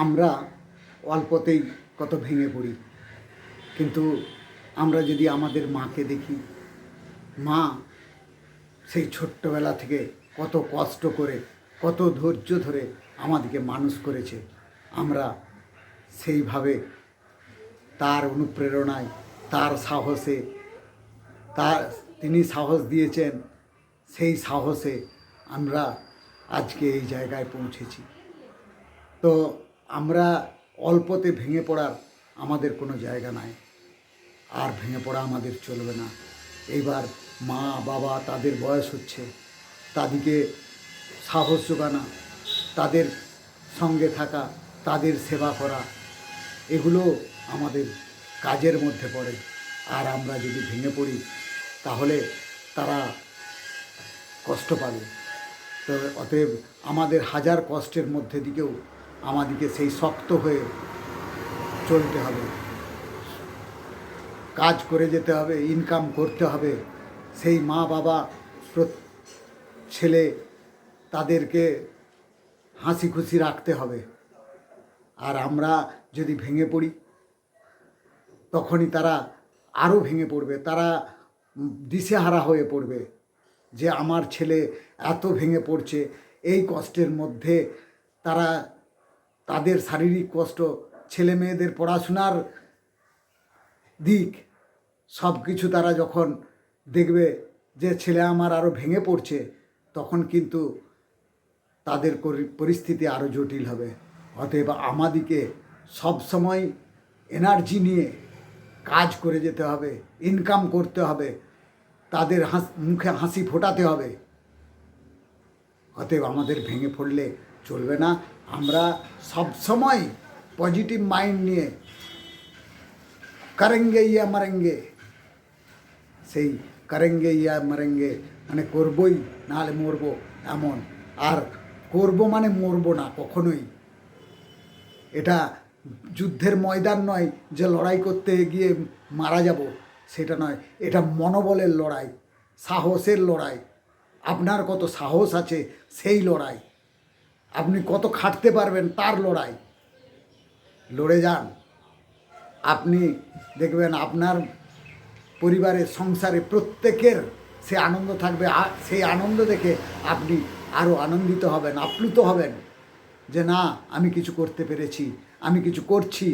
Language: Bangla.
আমরা অল্পতেই কত ভেঙে পড়ি, কিন্তু আমরা যদি আমাদের মাকে দেখি, মা সেই ছোট্টবেলা থেকে কত কষ্ট করে, কত ধৈর্য ধরে আমাদেরকে মানুষ করেছে। আমরা সেইভাবে তার অনুপ্রেরণায়, তার সাহসে, তিনি সাহস দিয়েছেন, সেই সাহসে আমরা আজকে এই জায়গায় পৌঁছেছি। তো আমরা অল্পতে ভেঙে পড়ার আমাদের কোনো জায়গা নাই, আর ভেঙে পড়া আমাদের চলবে না। এইবার মা বাবা তাদের বয়স হচ্ছে, তাদেরকে সাহস জোগানো, তাদের সঙ্গে থাকা, তাদের সেবা করা, এগুলো আমাদের কাজের মধ্যে পড়ে। আর আমরা যদি ভেঙে পড়ি তাহলে তারা কষ্ট পাবে। তো অতএব আমাদের হাজার কষ্টের মধ্যে দিকেও আমাদেরকে সেই শক্ত হয়ে চলতে হবে, কাজ করে যেতে হবে, ইনকাম করতে হবে। সেই মা বাবা ছেলে তাদেরকে হাসি খুশি রাখতে হবে। আর আমরা যদি ভেঙে পড়ি তখনই তারা আরও ভেঙে পড়বে, তারা দিশেহারা হয়ে পড়বে যে আমার ছেলে এত ভেঙে পড়ছে। এই কষ্টের মধ্যে তারা তাদের শারীরিক কষ্ট, ছেলে মেয়েদের পড়াশোনার দিক, সব কিছু তারা যখন দেখবে যে ছেলে আমার আরও ভেঙে পড়ছে, তখন কিন্তু তাদের পরিস্থিতি আরও জটিল হবে। অতএব আমাদিকে সবসময় এনার্জি নিয়ে কাজ করে যেতে হবে, ইনকাম করতে হবে, তাদের মুখে হাসি ফোটাতে হবে। অতএব আমাদের ভেঙে পড়লে চলবে না। আমরা সবসময় পজিটিভ মাইন্ড নিয়ে করেঙ্গে ইয়া মরেঙ্গে, সেই করেঙ্গে ইয়া মরেঙ্গে মানে করবই নাহলে মরবো এমন। আর করব মানে মরবো না কখনোই। এটা যুদ্ধের ময়দান নয় যে লড়াই করতে গিয়ে মারা যাব, সেটা নয়। এটা মনোবলের লড়াই, সাহসের লড়াই। আপনার কত সাহস আছে সেই লড়াই, আপনি কত খাটতে পারবেন তার লড়াই। লড়ে যান, আপনি দেখবেন আপনার পরিবারের সংসারে প্রত্যেকের সে আনন্দ থাকবে। সেই আনন্দ দেখে আপনি আরও আনন্দিত হবেন, আপ্লুত হবেন যে না, আমি কিছু করতে পেরেছি, আমি কিছু করছি।